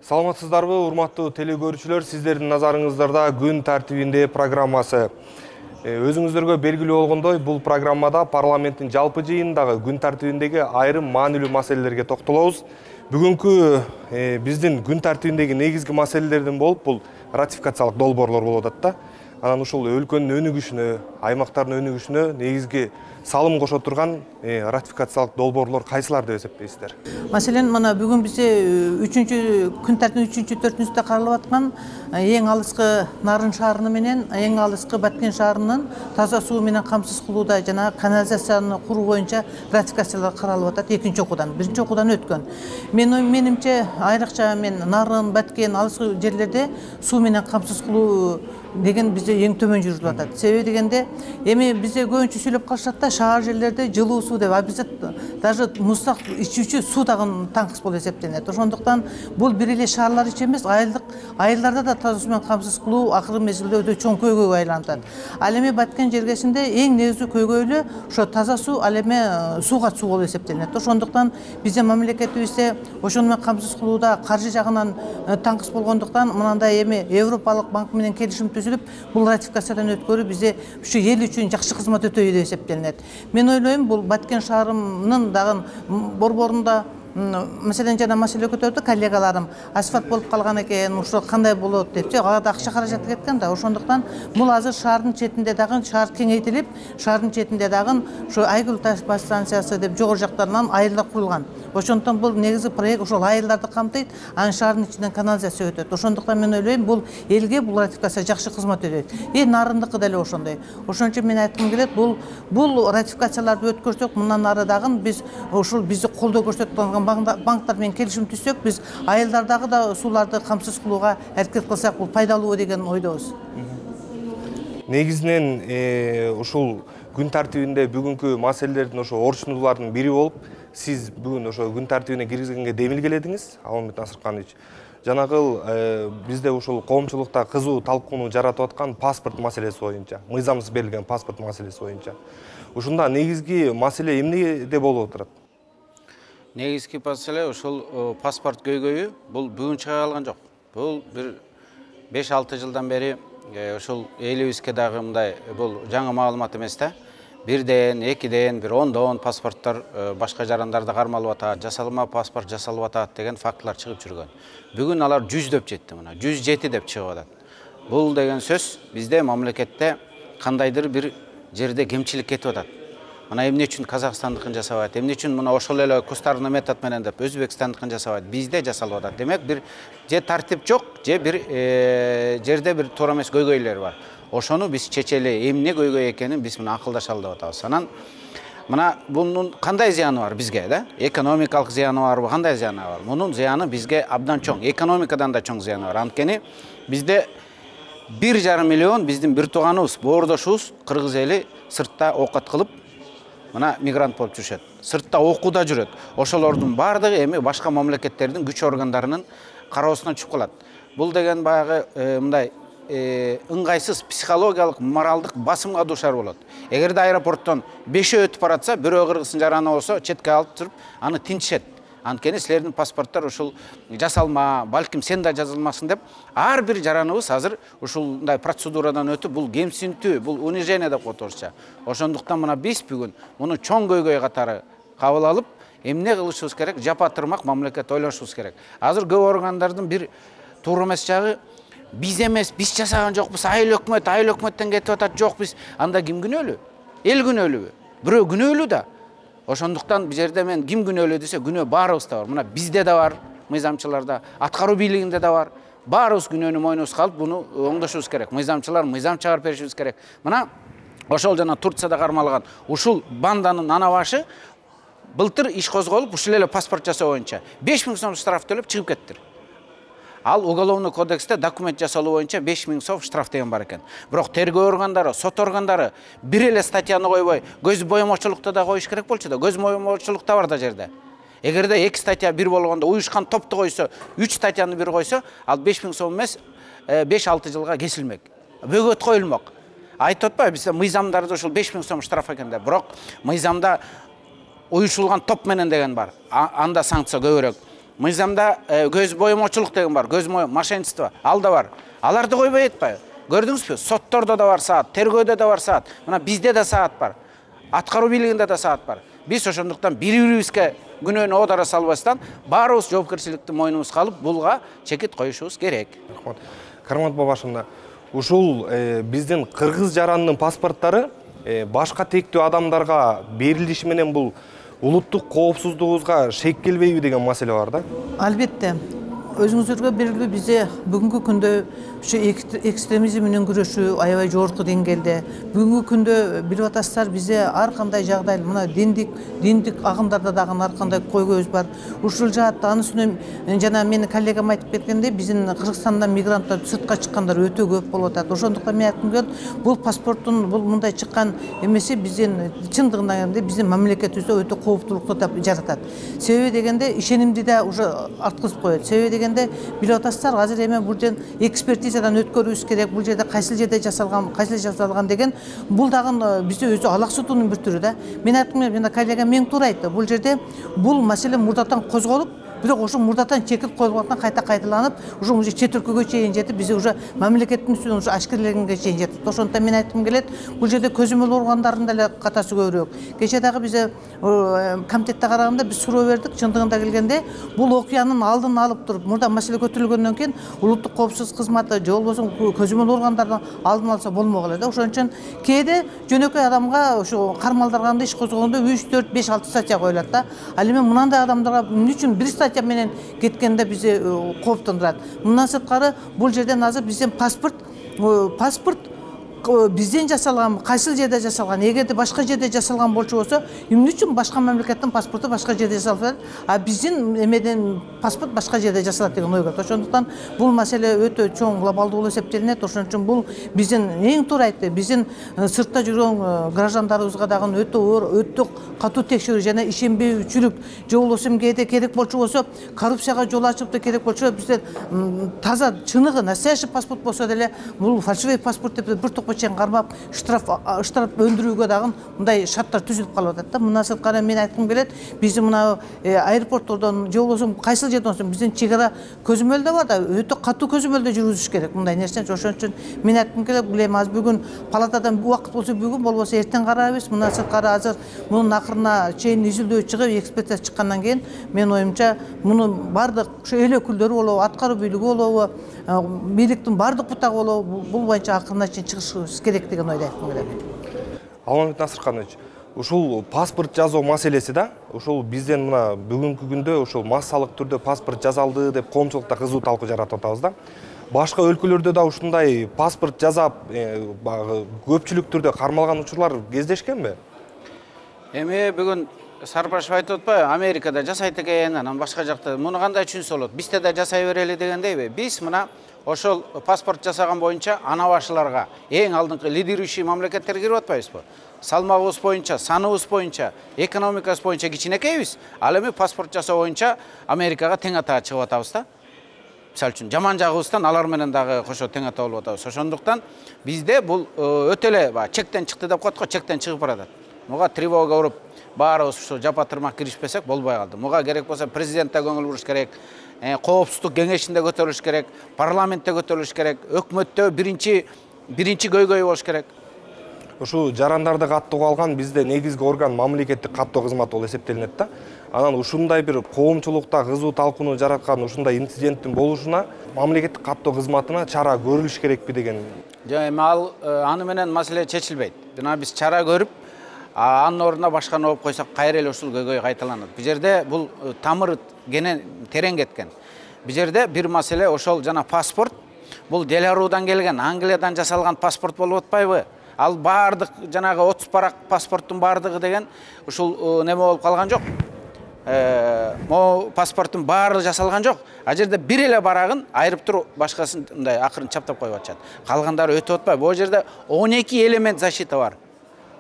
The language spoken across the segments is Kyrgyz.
Саламатсыздарбы, урматтуу телекөрүүчүлөр, сиздердин назарыңыздарда күн тартибинде программасы. Өзүңүздөргө белгилүү болгондой, бул программада парламенттин жалпы жыйынындагы күн тартибиндеги айрым маанилүү маселелерге токтолобуз. Бүгүнкү биздин күн тартибиндеги негизги маселелерден болуп, бул ратификациялык долбоорлор болуп атат да. Анан ушул өлкөнүн өнүгүшүнө, аймактардын өнүгүшүнө негизги салым кошо турган ратификациялык долбоорлор кайсылар деп эсептейсиздер? Маселен, мына бүгүн бизде күн тартибинин 3-4-сүндө каралып аткан эң алыскы Нарын шаарыны менен эң алыскы Баткен шаарынын таза суу менен камсыз кылууда жана канализацияны куруу боюнча ратификациялар каралып атат экинчи окуудан. Биринчи окуудан өткөн. Менимче айрыкча мен Нарын, Баткен алыскы жерлерде суу менен камсыз кылуу деген бизде эң төмөн жүрүлүп атат. Себеби дегенде, эми бизде көбүнчө сүйлөп калышат да, шаар жерлерде жылуу суу деп, а бизде даже муздак ичүүчү суу дагы таңкыс болуп эсептелет. Ошондуктан бул бир эле шаарлар үчүн эмес, айылдарда да таза суу менен камсыз кылуу акыркы мезгилде өтө чоң көйгөйгө айланып атат. Ал эми Баткен жергесинде эң негизги көйгөйлүү ошо таза суу, ал эми сууга суу болуп эсептелет. Ошондуктан биздин мамлекетибизде ошону менен камсыз кылууда каржы жагынан таңкыс болгондуктан мындай эми Европалык банк менен келишим бул ратификациядан өткөрүп бизде ушу эл үчүн жакшы кызмат өтөйбү деп эсептелинет. Мен ойлойм, бул Баткен шаарынын дагы борборунда Мәселен, жана маселе көтөрдү коллегаларым, асфальт болуп калган экен, ушул кандай болот депчи, ага да акча каражат кеткен да. Ошондуктан бул азыр шаардын четинде дагы, шаар кеңейтилип, шаардын четинде дагы ушу Айгүл таш бас станциясы деп жогору жактарынан айылдар курулган. Ошондуктан бул негизи проект ошол айылдарды камтыйт, анан шаардын ичинен канализация өтөт. Ошондуктан мен ойлойм, бул элге бул ратификация жакшы кызмат өтөйт. Нарындыкы деле ошондой. Ошон үчүн мен айткым келет, бул ратификацияларды өткөрсөк, мындан ары дагы биз ушул бизди колдоо көрсөтүп турган банктар менен келишим түзсөк, биз айылдардагы да сууларды камсыз кылууга аракет кылсак, бул пайдалуу деген ойдобуз. Негизинен ушул күн тартибинде бүгүнкү маселелердин ошо орчунулардын бири болуп, сиз бүгүн ошо күн тартибине киргизгенге демилгеледиңиз, Алмамет Насырканович. Жанагыл бизде ушул коомчулукта кызуу талкууну жаратып аткан паспорт маселеси боюнча, мыйзамсыз берилген паспорт маселеси боюнча. Ушунда негизги маселе эмнеде болуп отурат? Негизги маселе ушул паспорт көйгөйү бул бүгүн чыга калган жок. Бул бир 5-6 жылдан бери ушул элибизге дагы мындай бул жаңы маалымат эмес да. Бирден, экиден, бир 10 паспорттор башка жарандарда кармалып атат, жасалма паспорт жасалып атат деген фактылар чыгып жүргөн. Бүгүн алар 100 деп жетти мына, 107 деп чыгып атат. Бул деген сөз бизде мамлекетте кандайдыр бир жерде кемчилик кетип атат. Мына эмне үчүн Казакстандыкын жасабайт, эмне үчүн мына ошол эле кустарный метод менен деп Өзбекстандыкын жасабайт, бизде жасалып атат. Демек бир же тартип жок, же бир жерде бир туура эмес көйгөйлөр бар. Ошону биз чечели, эмне көйгөй экенин биз мына акылдашалы деп атабыз. Анан мына бунун кандай зыяны бар бизге да? Экономикалык зыяны барбы, кандай зыяны бар? Мунун зыяны бизге абдан чоң, экономикадан да чоң зыяны бар. Анткени бизде 1,5 миллион биздин бир тууганыбыз, боордошубуз кыргыз эли сыртта оокат кылып мына мигрант болуп жүрүшөт. Сыртта окууда жүрөт. Ошолордун бардыгы эми башка мамлекеттердин күч органдарынын кароосуна чыгып калат. Бул деген баягы мындай ыңгайсыз психологиялык, моралдык басымга дуушар болот. Эгерде аэропорттон 5 өтүп баратса, бирөө кыргызчын жараны болсо, четке алып туруп, аны тинтишет. Анткени силердин паспорттор ушул жасалма, балким сен да жазылмасың деп, ар бир жараныбыз азыр ушундай процедурадан өтүп, бул кемсинтүү, бул унижение деп коебузча. Ошондуктан мына биз бүгүн муну чоң көйгөй катары кабыл алып, эмне кылышыбыз керек, жапа тырмак мамлекет ойлошубуз керек. Азыр көп органдардын бир туура эмес жагы, биз эмес, биз жасаган жокпуз, айыл өкмөттөн кетип атат, жок биз. Анда ким күнөөлүү? Эл күнөөлүүбү? Бирөө күнөөлүү да. Ошондуктан бул жерде мен ким күнөөлүү десе, күнөө баарыбызда бар. Мына бизде да бар, мыйзамчыларда, аткаруу бийлигинде да бар. Баарыбыз күнөөнү мойнубузга алып, буну оңдошубуз керек. Мыйзамчылар мыйзам чыгарып беришибиз керек. Мына ошол жана Турцияда кармалган ушул банданын ана башы былтыр иш козголуп, ушул эле паспорт жасоо боюнча 5000 сом штраф төлөп чыгып кеттир. Ал уголовный кодексте документ жасалуу боюнча 5000 сом штраф деген бар экен. Бирок тергөө органдары, сот органдары бир эле статьяны койбой, көз боемочулукта да коюш керек болчу да. Көз боемочулук да бар да жерде. Эгерде 2 статья бир болгондо, уюшкан топту койсо, 3 статьяны бир койсо, ал 5000 сом эмес, 5-6 жылга кесилмек. Бөгөт коюлмак. Айтып атпайбы, бизде мыйзамдарда ушул 5000 сом штраф экен деп. Бирок мыйзамда уюшулган топ менен деген бар. Анда санкция көбүрөөк. мыйзамда көз боемочулук деген бар, көз мошенничество, ал да бар. Аларды койбой атпайбы? Көрдүңүзбү? Соттордо да бар саат, тергөөдө да бар саат. Мына бизде да саат бар. Аткаруу бийлигинде да саат бар. Биз ошондуктан бири-бирибизге күнөөнү оодара салбастан баарыбыз жоопкерчиликти мойнубузга алып, булга чекит коюшубуз керек. Кармат Бабашевна, ушул биздин кыргыз жарандын паспорттары башка тектүү адамдарга берилиши менен бул улуттук коопсуздугубузга шек келбейби деген маселе бар да. Албетте. Өзүңүзгө белгилүү бизде бүгүнкү күндө ушу экстремизм менен күрөшүү аябай жогорку деңгээлде. Бүгүнкү күндө билип атасыздар, бизде ар кандай жагдай, мына диндик агымдарда дагы ар кандай койгөбүз бар. Ушул жаатта анын үстүнө жана менин коллегам айтып кеткендей, биздин Кыргызстандан мигранттар сыртка чыккандар өтө көп болуп атат. Ошондуктан мен айткым келет, бул паспорттун бул мындай чыккан эмеси биздин чындыгында келгенде биздин мамлекетибизде өтө кооптулукту жаратат. Себеби дегенде ишенимди да уже арткызып коет. Себеби дегенде билип атасыздар, азыр эми бул жерден экспертизадан өткөрүбүз керек. Бул жерде кайсыл жерде жасалган деген бул дагы бизде өзү алаксытуунун бир түрү да. Мен айткым келет, жана коллегам мен туура айтты. Бул жерде бул маселе мурдатан козголуп, бирок ошо мурдатан чекит коюлгандыктан кайта кайталанып, уже чет өлкөгө чейин жетип, биз уже мамлекеттин үстүнөн уже ашкерелегенге чейин жетип. Ошондуктан мен айткым келет, бул жерде көзөмөл органдардын деле катасы көбүрөөк. Кече дагы бизе комитетте караганда биз суроо бердик, чындыгында келгенде бул окуянын алдын алып туруп, мурда маселе көтөрүлгөндөн кийин улуттук коопсуздук кызматы же болбосо көзөмөл органдардан алдын алса болмок эле да. Ошон үчүн кээде жөнөкөй адамга ушу кармалдырганда иш козгогондо 3, 4, 5, 6 статья коюлат да. Ал эми мынандай адамдарга эмне үчүн бир статья менен кеткенде бизи кооптондурат. Мындан сырткары бул жерден азыр биздин паспорт бизден жасалган, кайсыл жерде жасалган, эгерде башка жерде жасалган болчу болсо, эмне үчүн башка мамлекеттин паспорту башка жерде жасалат, а биздин эмеден паспорт башка жерде жасалат деген ой бар. Ошондуктан бул маселе өтө чоң глобалдуу болуп эсептелинет. Ошон үчүн бул биздин эң туура айтты, биздин сыртта жүргөн граждандарыбызга дагы өтө катуу текшерүү жана ишенбөөчүлүк, же болбосо кээде керек болчу болсо, коррупцияга жол ачып да керек болчу, бизде таза чыныгы настоящий паспорт болсо деле бул фальшивый паспорт деп бир топко чейин кармап, штраф өндүрүүгө дагы мындай шарттар түзүлүп калып атат да. Мындан сырткары мен айткым келет, биздин мына аэропорттордон же болбосо кайсыл жерден болсо биздин чек ара көзөмөлдө бар да, өтө катуу көзөмөлдө жүргүзүш керек мындай нерсени. Ошон үчүн мен айткым келет, бул эми азыр бүгүн палатадан убакыт болсо бүгүн, болбосо эртең карайбыз. Мындан сырткары азыр мунун акырына чейин изилдөө чыгып, экспертиза чыккандан кийин менин оюмча мунун бардык ушу эл өкүлдөрү болобу, аткаруу бийлиги болобу, бийликтин бардык бутагы болобу, бул боюнча акырына чейин чыгышыбыз керек деген ойду айткым келет. Алмамбет Насырканович, ушул паспорт жазуу маселеси да, ушул бизден мына бүгүнкү күндө ушул массалык түрдө паспорт жасалды деп коомчулукта кызуу талкуу жаратып атабыз да. Башка өлкөлөрдө да ушундай паспорт жасап, көпчүлүк түрдө кармалган учурлар кездешкенби? Эми бүгүн Сарбашев айтып атпайбы, Америкада жасайт экен, анан башка жакта. Муну кандай түшүнсө болот? Бизде да жасай берели дегендейби? Биз мына ошол паспорт жасаган боюнча ана башыларга эң алдыңкы лидирующий мамлекеттерге кирип атпайбызбы? Салмагыбыз боюнча, саныбыз боюнча, экономикабыз боюнча кичинекейбиз. Ал эми паспорт жасоо боюнча Америкага тең атага чыгып атабыз да. Мисалы үчүн жаман жагыбыздан алар менен дагы кошо тең ата болуп атабыз. Ошондуктан бизде бул өтө эле чектен чыкты деп коет го, чектен чыгып баратат. Муга тревога уруп, баарыбыз ушу жапа-тырмак киришпесек болбой калды. Муга керек болсо президентте көңүл буруш керек, коопсуздук кеңешинде көтөрүлүш керек, парламентте көтөрүлүш керек, өкмөттө биринчи көйгөй болуш керек. Ушу жарандарды каттоого алган бизде негизги орган мамлекеттик каттоо кызматы болуп эсептелинет да. Анан ушундай бир коомчулукта кызуу талкууну жараткан ушундай инциденттин болушуна мамлекеттик каттоо кызматына чара көрүлүш керекпи деген. Эми аны менен маселе чечилбейт. Жана биз чара көрүп, анын ордуна башканы коюп койсок кайра эле ушул көйгөй кайталанат. Бул жерде бул тамыры терең кеткен. Бул жерде бир маселе ошол жана паспорт, бул Деларуудан келген, Англиядан жасалган паспорт болуп атпайбы? Ал бардык жанагы 30 парак паспорттун бардыгы деген ушул неме болуп калган жок. Могу паспорттун баары жасалган жок. А жерде бир эле барагын айырып туруп башкасын мындай акырын чаптап коюп атышат. Калгандары өтүп атпайбы? Бул жерде 12 элемент защита бар.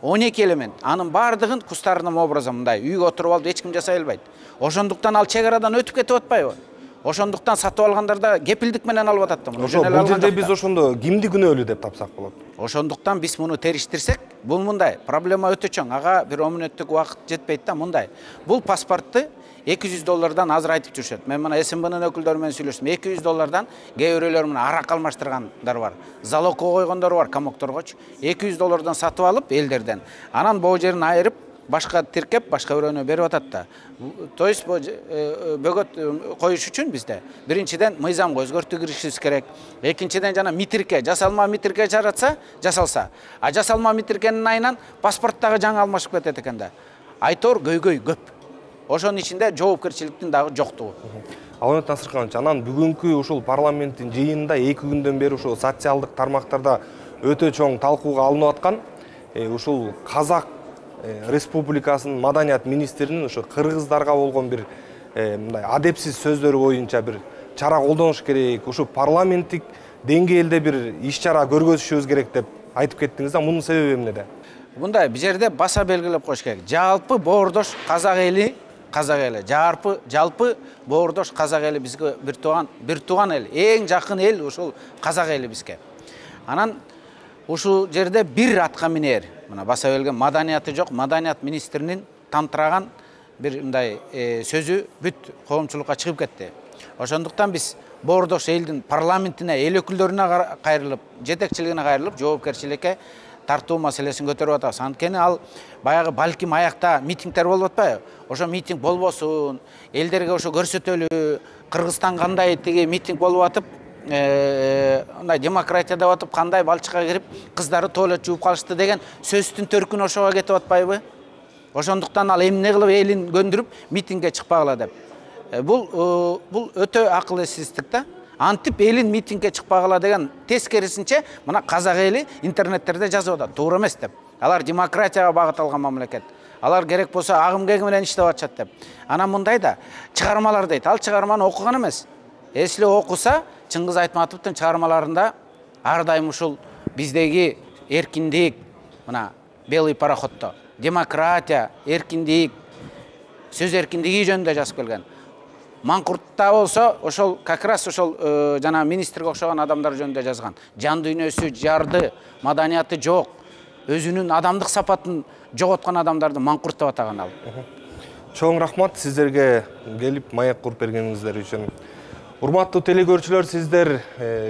12 элемент. Анын бардыгын кустарным образом мындай үйгө отуруп алып эч ким жасай албайт. Ошондуктан ал чек арадан өтүп кетип атпайбы? Ошондуктан сатып алгандарда кепилдик менен алып атат да. Ошо бул жерде биз ошондо кимди күнөөлүү деп тапсак болот? Ошондуктан биз муну териштирсек, бул мындай проблема өтө чоң. Ага бир 10 мүнөттүк убакыт жетпейт да, мындай. Бул паспортты $200 азыр айтып жүрүшөт. Мен мына СМБнын өкүлдөрү менен сүйлөштүм. $200 кээ бирөөлөр мына арак алмаштыргандар бар. Залогко койгондор бар комокторгочу. $200 сатып алып элдерден. Анан бул жерин айырып башка тиркеп, башка бирөөнө берип атат да. То есть бөгөт коюш үчүн бизде биринчиден мыйзамга өзгөртүү киришибиз керек. Экинчиден жана митирке, жасалма митирке жаратса, жасалса. А жасалма митиркенин айынан паспорттагы жаңы алмашып кетет экен да. Айтор көйгөй көп. Ошонун ичинде жоопкерчиликтин дагы жоктугу. Алмат Насырханович, анан бүгүнкү ушул парламенттин жыйынында 2 күндөн бери ушул социалдык тармактарда өтө чоң талкууга алынып аткан ушул Казак Республикасынын маданият министринин ушу кыргыздарга болгон бир мындай адепсиз сөздөрү боюнча бир чара колдонуш керек, ушу парламенттик деңгээлде бир иш-чара көргөзүшүбүз керек деп айтып кеттиңиз да, мунун себеби эмнеде? Мындай бул жерде баса белгилеп коюш керек. Жалпы боордош казак эли, жалпы боордош казак эли бизге бир тууган эл, эң жакын эл ушул казак эли бизге. Анан ушул жерде бир атка минер, мына баса белген маданияты жок, маданият министринин тамтыраган бир мындай сөзү бүт коомчулукка чыгып кетти. Ошондуктан биз боордош элдин парламентине, эл өкүлдөрүнө кайрылып, жетекчилигине кайрылып, жоопкерчиликке тартуу маселесин көтөрүп атабыз. Анткени ал баягы балким аякта митингдер болуп атпайбы? Ошо митинг болбосун, элдерге ошо көрсөтөлү, Кыргызстан кандай тиги митинг болуп атып, мындай демократия деп атып, кандай балчыкка кирип, кыздары туалет жууп калышты деген сөздүн төркүнү ошого кетип атпайбы? Ошондуктан ал эмне кылып элин көндүрүп митингге чыкпагыла деп. Бул өтө акыл эсиздик да. Антип элин митингге чыкпагыла деген тескерисинче мына казак эли интернеттерде жазып атат, туура эмес деп. Алар демократияга багыт алган мамлекет. Алар керек болсо агым кеги менен иштеп атышат деп. Анан мындай да чыгармалар дейт. Ал чыгарманы окуган эмес. Эсли окуса, Чыңгыз Айтматовдун чыгармаларында ар дайым ушул биздеги эркиндик, мына белый пароходдо демократия, эркиндик, сөз эркиндиги жөнүндө жазып келген. Маңкуртта болсо, ошол как раз ошол жана министрге окшогон адамдар жөнүндө жазган. Жан дүйнөсү жарды, маданияты жок, өзүнүн адамдык сапатын жоготкон адамдарды маңкурт деп атаган ал. Чоң рахмат сиздерге келип маек куруп бергениңиздер үчүн. Урматтуу телекөрүүчүлөр, сиздер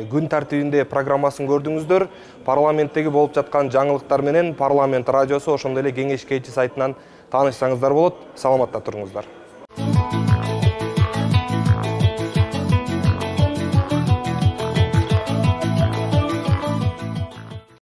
күн тартибинде программасын көрдүңүздөр. Парламенттеги болуп жаткан жаңылыктар менен Парламент радиосу ошондой эле кеңеш кечи сайтынан таанышсаңыздар болот. Саламатта туруңуздар.